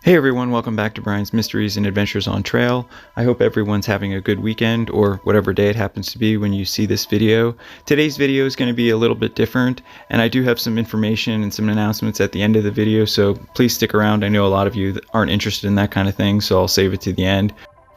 Hey everyone, welcome back to Bryan's Mysteries and Adventures on Trail. I hope everyone's having a good weekend or whatever day it happens to be when you see this video. Today's video is going to be a little bit different, and I do have some information and some announcements at the end of the video, so please stick around. I know a lot of you aren't interested in that kind of thing, so I'll save it to the end.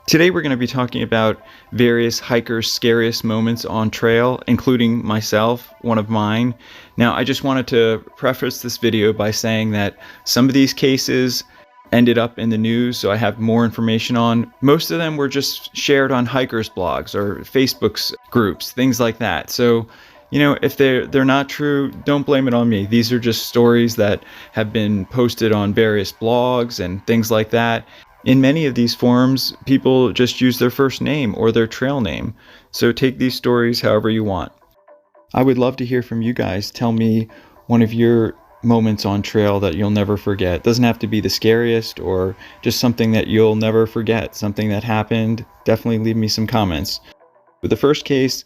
Today we're going to be talking about various hikers' scariest moments on trail, including myself, one of mine. Now, I just wanted to preface this video by saying that some of these cases ended up in the news, so I have more information on. Most of them were just shared on hikers' blogs or Facebook's groups, things like that. So, if they're not true, don't blame it on me. These are just stories that have been posted on various blogs and things like that. In many of these forums, people just use their first name or their trail name. So take these stories however you want. I would love to hear from you guys. Tell me one of your moments on trail that you'll never forget. It doesn't have to be the scariest or just something that you'll never forget, something that happened. Definitely leave me some comments. With the first case,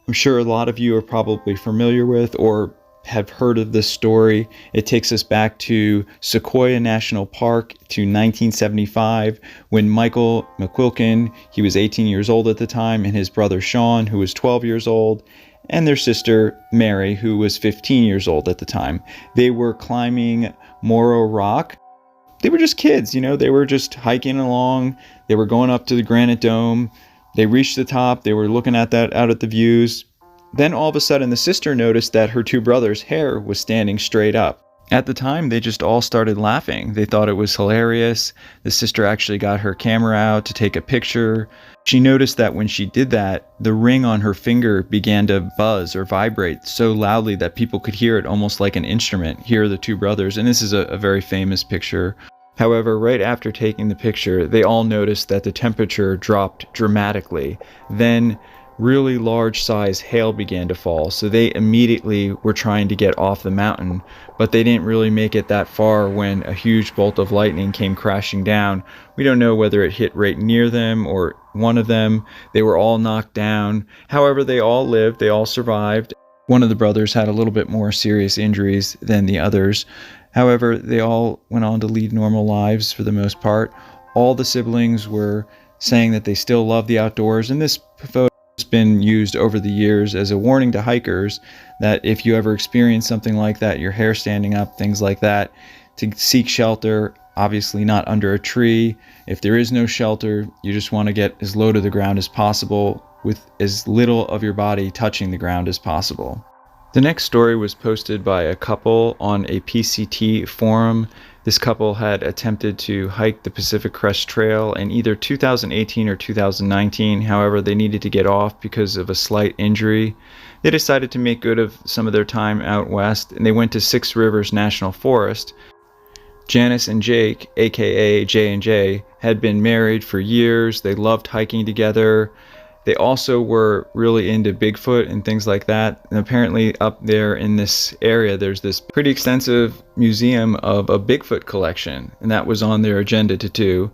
I'm sure a lot of you are probably familiar with or have heard of this story. It takes us back to Sequoia National Park to 1975 when Michael McQuilkin, he was 18 years old at the time, and his brother Sean, who was 12 years old, and their sister Mary, who was 15 years old at the time. They were climbing Morro Rock. They were just kids, they were just hiking along. They were going up to the Granite Dome. They reached the top. They were looking at that out at the views. Then all of a sudden, the sister noticed that her two brothers' hair was standing straight up. At the time, they just all started laughing. They thought it was hilarious. The sister actually got her camera out to take a picture. She noticed that when she did that, the ring on her finger began to buzz or vibrate so loudly that people could hear it almost like an instrument. Here are the two brothers, and this is a very famous picture. However, right after taking the picture, they all noticed that the temperature dropped dramatically. Then really large size hail began to fall, so they immediately were trying to get off the mountain, but they didn't really make it that far when a huge bolt of lightning came crashing down. We don't know whether it hit right near them or one of them. They were all knocked down. However, they all lived, they all survived. One of the brothers had a little bit more serious injuries than the others. However, they all went on to lead normal lives for the most part. All the siblings were saying that they still love the outdoors, and this photo been used over the years as a warning to hikers that if you ever experience something like that, your hair standing up, things like that, to seek shelter, obviously not under a tree. If there is no shelter, you just want to get as low to the ground as possible with as little of your body touching the ground as possible. The next story was posted by a couple on a PCT forum. This couple had attempted to hike the Pacific Crest Trail in either 2018 or 2019. However, they needed to get off because of a slight injury. They decided to make good of some of their time out west, and they went to Six Rivers National Forest. Janice and Jake, aka J&J, had been married for years. They loved hiking together. They also were really into Bigfoot and things like that. And apparently up there in this area, there's this pretty extensive museum of a Bigfoot collection, and that was on their agenda to do.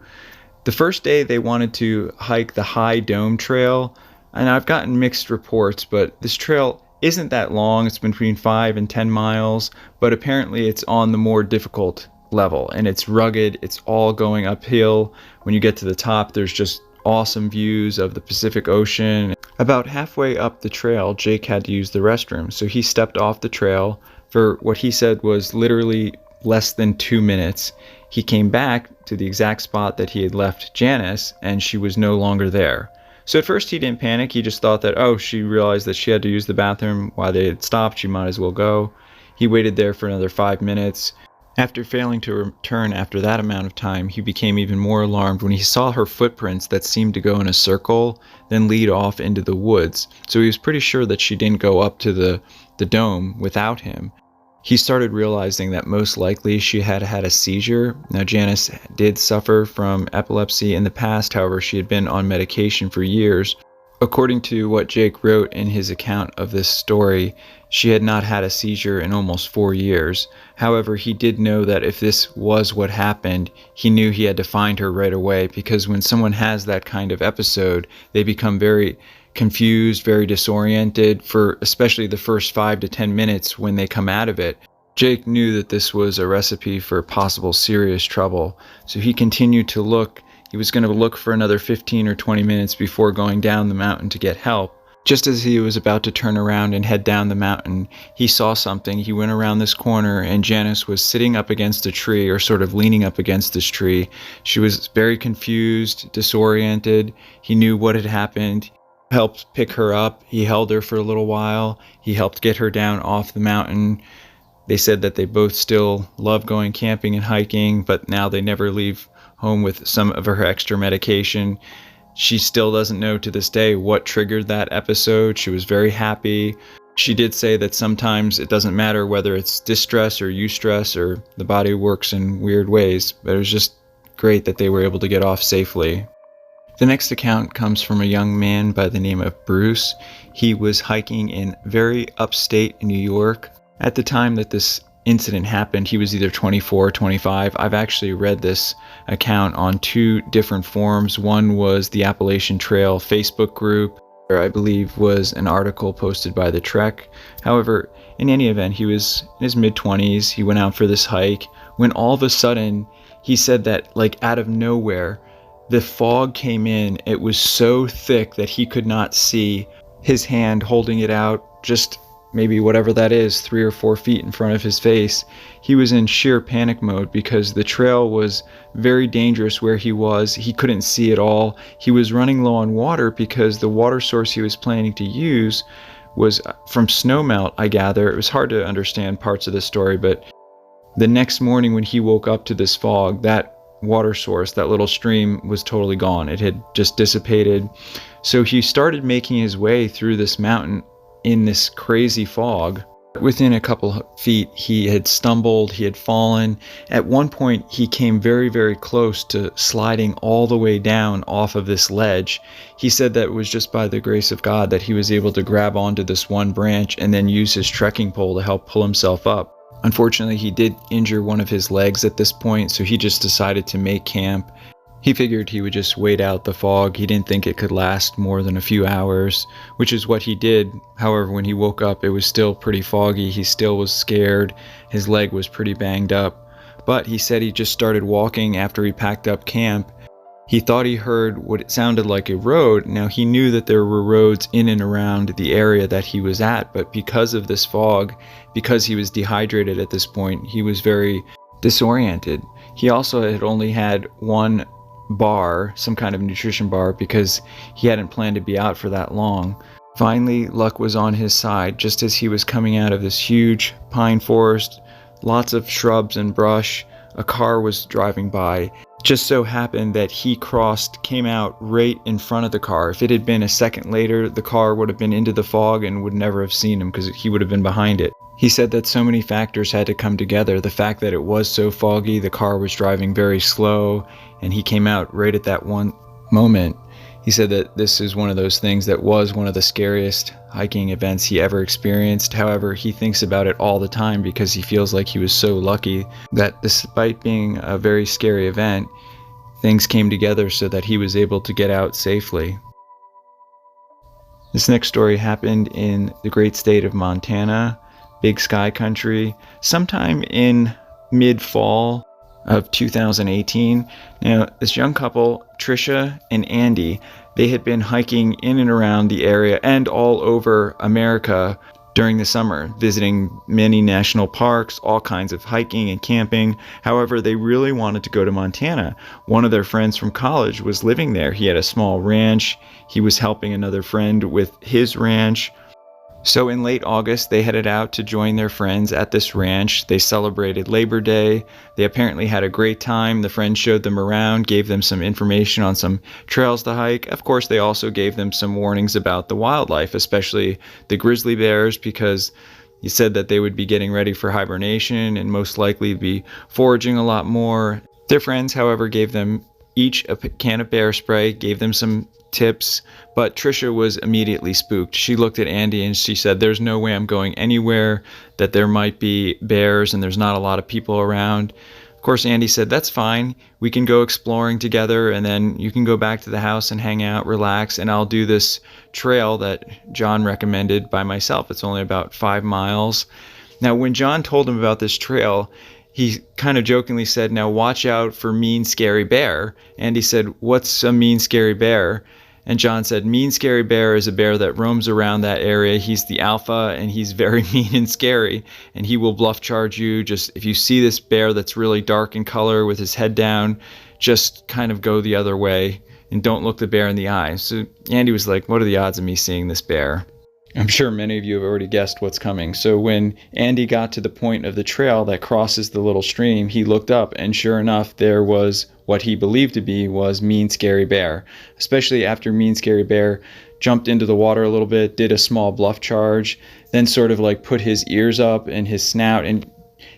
The first day they wanted to hike the High Dome Trail, and I've gotten mixed reports, but this trail isn't that long. It's between 5 and 10 miles, but apparently it's on the more difficult level, and it's rugged. It's all going uphill. When you get to the top, there's just awesome views of the Pacific Ocean. About halfway up the trail, Jake had to use the restroom, so he stepped off the trail for what he said was literally less than 2 minutes. He came back to the exact spot that he had left Janice, and she was no longer there. So at first he didn't panic. He just thought that, she realized that she had to use the bathroom while they had stopped. She might as well go. He waited there for another 5 minutes. After failing to return after that amount of time, he became even more alarmed when he saw her footprints that seemed to go in a circle, then lead off into the woods. So he was pretty sure that she didn't go up to the dome without him. He started realizing that most likely she had had a seizure. Now, Janice did suffer from epilepsy in the past, however, she had been on medication for years. According to what Jake wrote in his account of this story, she had not had a seizure in almost 4 years. However, he did know that if this was what happened, he knew he had to find her right away, because when someone has that kind of episode, they become very confused, very disoriented for especially the first 5 to 10 minutes when they come out of it. Jake knew that this was a recipe for possible serious trouble, so he continued to look. He was going to look for another 15 or 20 minutes before going down the mountain to get help. Just as he was about to turn around and head down the mountain, he saw something. He went around this corner, and Janice was sitting up against a tree, or sort of leaning up against this tree. She was very confused, disoriented. He knew what had happened. He helped pick her up. He held her for a little while. He helped get her down off the mountain. They said that they both still love going camping and hiking, but now they never leave home with some of her extra medication. She still doesn't know to this day what triggered that episode. She was very happy. She did say that sometimes it doesn't matter whether it's distress or eustress or the body works in weird ways, but it was just great that they were able to get off safely. The next account comes from a young man by the name of Bruce. He was hiking in very upstate New York. At the time that this incident happened, he was either 24 or 25. I've actually read this account on 2 different forums. One was the Appalachian Trail Facebook group, or I believe was an article posted by the Trek. However, in any event, he was in his mid-20s. He went out for this hike when all of a sudden he said that, like, out of nowhere, the fog came in. It was so thick that he could not see his hand holding it out, just maybe whatever that is, 3 or 4 feet in front of his face. He was in sheer panic mode because the trail was very dangerous where he was. He couldn't see at all. He was running low on water because the water source he was planning to use was from snowmelt, I gather. It was hard to understand parts of the story, but the next morning when he woke up to this fog, that water source, that little stream, was totally gone. It had just dissipated. So he started making his way through this mountain in this crazy fog. Within a couple feet, he had stumbled, he had fallen. At one point, he came very, very close to sliding all the way down off of this ledge. He said that it was just by the grace of God that he was able to grab onto this one branch and then use his trekking pole to help pull himself up. Unfortunately, he did injure one of his legs at this point, so he just decided to make camp. He figured he would just wait out the fog. He didn't think it could last more than a few hours, which is what he did. However, when he woke up, it was still pretty foggy. He still was scared. His leg was pretty banged up. But he said he just started walking after he packed up camp. He thought he heard what it sounded like a road. Now, he knew that there were roads in and around the area that he was at, but because of this fog, because he was dehydrated at this point, he was very disoriented. He also had only had one bar, some kind of nutrition bar, because he hadn't planned to be out for that long. Finally, luck was on his side. Just as he was coming out of this huge pine forest, lots of shrubs and brush, a car was driving by. Just so happened that he came out right in front of the car. If it had been a second later, the car would have been into the fog and would never have seen him because he would have been behind it. He said that so many factors had to come together. The fact that it was so foggy, the car was driving very slow, and he came out right at that one moment. He said that this is one of those things that was one of the scariest hiking events he ever experienced. However, he thinks about it all the time because he feels like he was so lucky that despite being a very scary event, things came together so that he was able to get out safely. This next story happened in the great state of Montana, Big Sky Country, sometime in mid-fall of 2018. Now, this young couple, Trisha and Andy, they had been hiking in and around the area and all over America during the summer, visiting many national parks, all kinds of hiking and camping. However, they really wanted to go to Montana. One of their friends from college was living there. He had a small ranch. He was helping another friend with his ranch. So in late August, they headed out to join their friends at this ranch. They celebrated Labor Day. They apparently had a great time. The friends showed them around, gave them some information on some trails to hike. Of course, they also gave them some warnings about the wildlife, especially the grizzly bears, because he said that they would be getting ready for hibernation and most likely be foraging a lot more. Their friends, however, gave them each a can of bear spray, gave them some tips, but Trisha was immediately spooked. She looked at Andy and she said, "There's no way I'm going anywhere, that there might be bears and there's not a lot of people around." Of course, Andy said, "That's fine. We can go exploring together and then you can go back to the house and hang out, relax, and I'll do this trail that John recommended by myself. It's only about 5 miles." Now, when John told him about this trail, he kind of jokingly said, "Now watch out for mean, scary bear." Andy said, "What's a mean, scary bear?" And John said, "Mean, scary bear is a bear that roams around that area. He's the alpha, and he's very mean and scary, and he will bluff charge you. Just if you see this bear that's really dark in color with his head down, just kind of go the other way and don't look the bear in the eye." So Andy was like, "What are the odds of me seeing this bear?" I'm sure many of you have already guessed what's coming. So when Andy got to the point of the trail that crosses the little stream, he looked up, and sure enough, there was what he believed to be was Mean Scary Bear, especially after Mean Scary Bear jumped into the water a little bit, did a small bluff charge, then sort of like put his ears up and his snout. And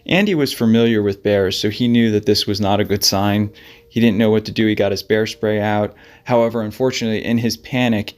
Andy was familiar with bears, so he knew that this was not a good sign. He didn't know what to do. He got his bear spray out. However, unfortunately, in his panic,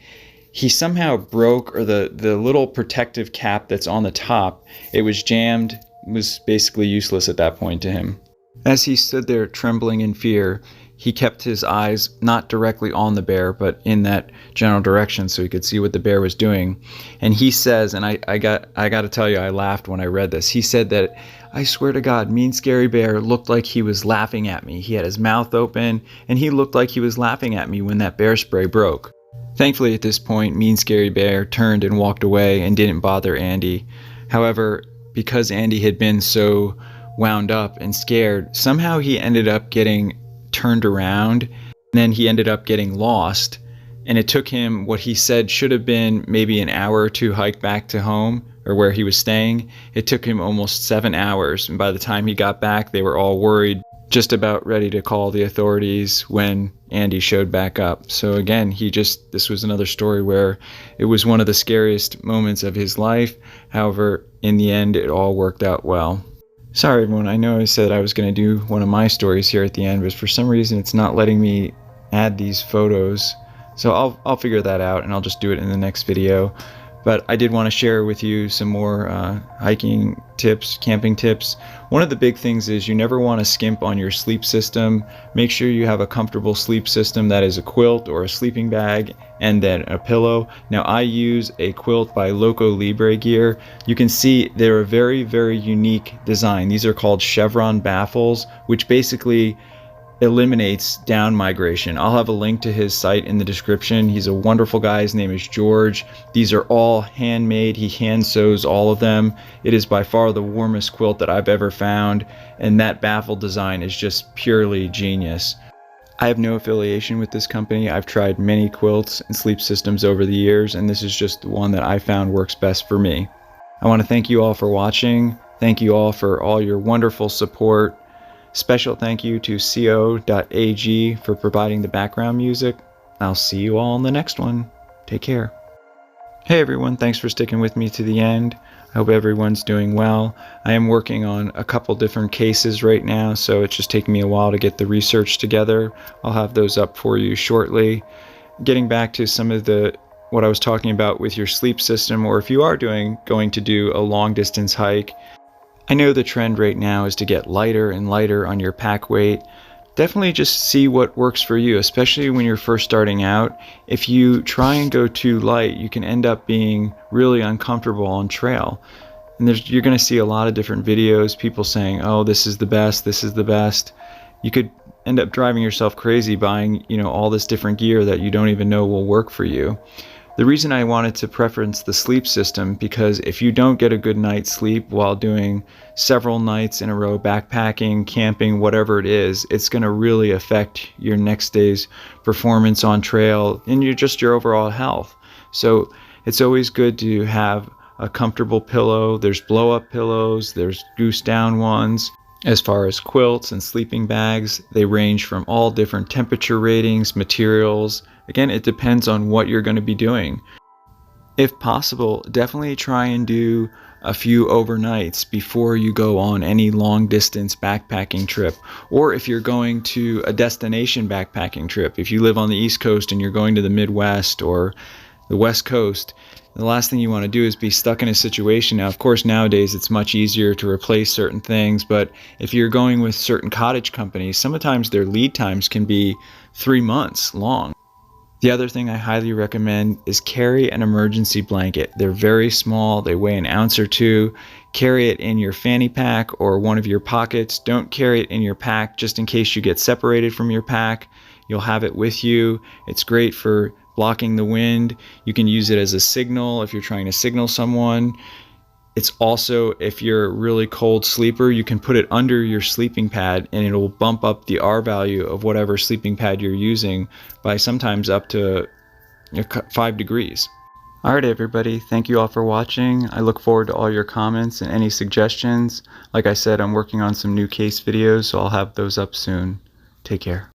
he somehow broke, or the little protective cap that's on the top, it was jammed, was basically useless at that point to him. As he stood there trembling in fear, he kept his eyes not directly on the bear, but in that general direction so he could see what the bear was doing. And he says, and I got to tell you, I laughed when I read this. He said that, "I swear to God, Mean Scary Bear looked like he was laughing at me. He had his mouth open, and he looked like he was laughing at me when that bear spray broke." Thankfully, at this point, Mean Scary Bear turned and walked away and didn't bother Andy. However, because Andy had been so wound up and scared, somehow he ended up getting turned around, and then he ended up getting lost. And it took him what he said should have been maybe an hour or two hike back to home, or where he was staying. It took him almost 7 hours, and by the time he got back, they were all worried, just about ready to call the authorities when Andy showed back up. So again, this was another story where it was one of the scariest moments of his life. However, in the end, it all worked out well. Sorry everyone, I know I said I was going to do one of my stories here at the end, but for some reason it's not letting me add these photos. So I'll figure that out, and I'll just do it in the next video. But I did want to share with you some more hiking tips, camping tips. One of the big things is you never want to skimp on your sleep system. Make sure you have a comfortable sleep system that is a quilt or a sleeping bag and then a pillow. Now I use a quilt by LocoLibre Gear. You can see they're a very, very unique design. These are called chevron baffles, which basically eliminates down migration. I'll have a link to his site in the description. He's a wonderful guy. His name is George. These are all handmade. He hand sews all of them. It is by far the warmest quilt that I've ever found, and that baffle design is just purely genius. I have no affiliation with this company. I've tried many quilts and sleep systems over the years, and this is just the one that I found works best for me. I want to thank you all for watching. Thank you all for all your wonderful support. Special thank you to co.ag for providing the background music. I'll see you all in the next one. Take care. Hey everyone, thanks for sticking with me to the end. I hope everyone's doing well. I am working on a couple different cases right now, so it's just taking me a while to get the research together. I'll have those up for you shortly. Getting back to some of what I was talking about with your sleep system, or if you are going to do a long distance hike, I know the trend right now is to get lighter and lighter on your pack weight. Definitely just see what works for you, especially when you're first starting out. If you try and go too light, you can end up being really uncomfortable on trail. And you're going to see a lot of different videos, people saying, "Oh, this is the best, this is the best." You could end up driving yourself crazy buying, all this different gear that you don't even know will work for you. The reason I wanted to preference the sleep system, because if you don't get a good night's sleep while doing several nights in a row, backpacking, camping, whatever it is, it's going to really affect your next day's performance on trail and your overall health. So it's always good to have a comfortable pillow. There's blow-up pillows, there's goose down ones. As far as quilts and sleeping bags, they range from all different temperature ratings, materials. Again, it depends on what you're going to be doing. If possible, definitely try and do a few overnights before you go on any long distance backpacking trip. Or if you're going to a destination backpacking trip, if you live on the East Coast and you're going to the Midwest or the West Coast, the last thing you want to do is be stuck in a situation. Now, of course, nowadays it's much easier to replace certain things, but if you're going with certain cottage companies, sometimes their lead times can be 3 months long. The other thing I highly recommend is carry an emergency blanket. They're very small, they weigh an ounce or two. Carry it in your fanny pack or one of your pockets. Don't carry it in your pack just in case you get separated from your pack. You'll have it with you. It's great for blocking the wind. You can use it as a signal if you're trying to signal someone. It's also, if you're a really cold sleeper, you can put it under your sleeping pad and it'll bump up the R value of whatever sleeping pad you're using by sometimes up to 5 degrees. Alright everybody, thank you all for watching. I look forward to all your comments and any suggestions. Like I said, I'm working on some new case videos, so I'll have those up soon. Take care.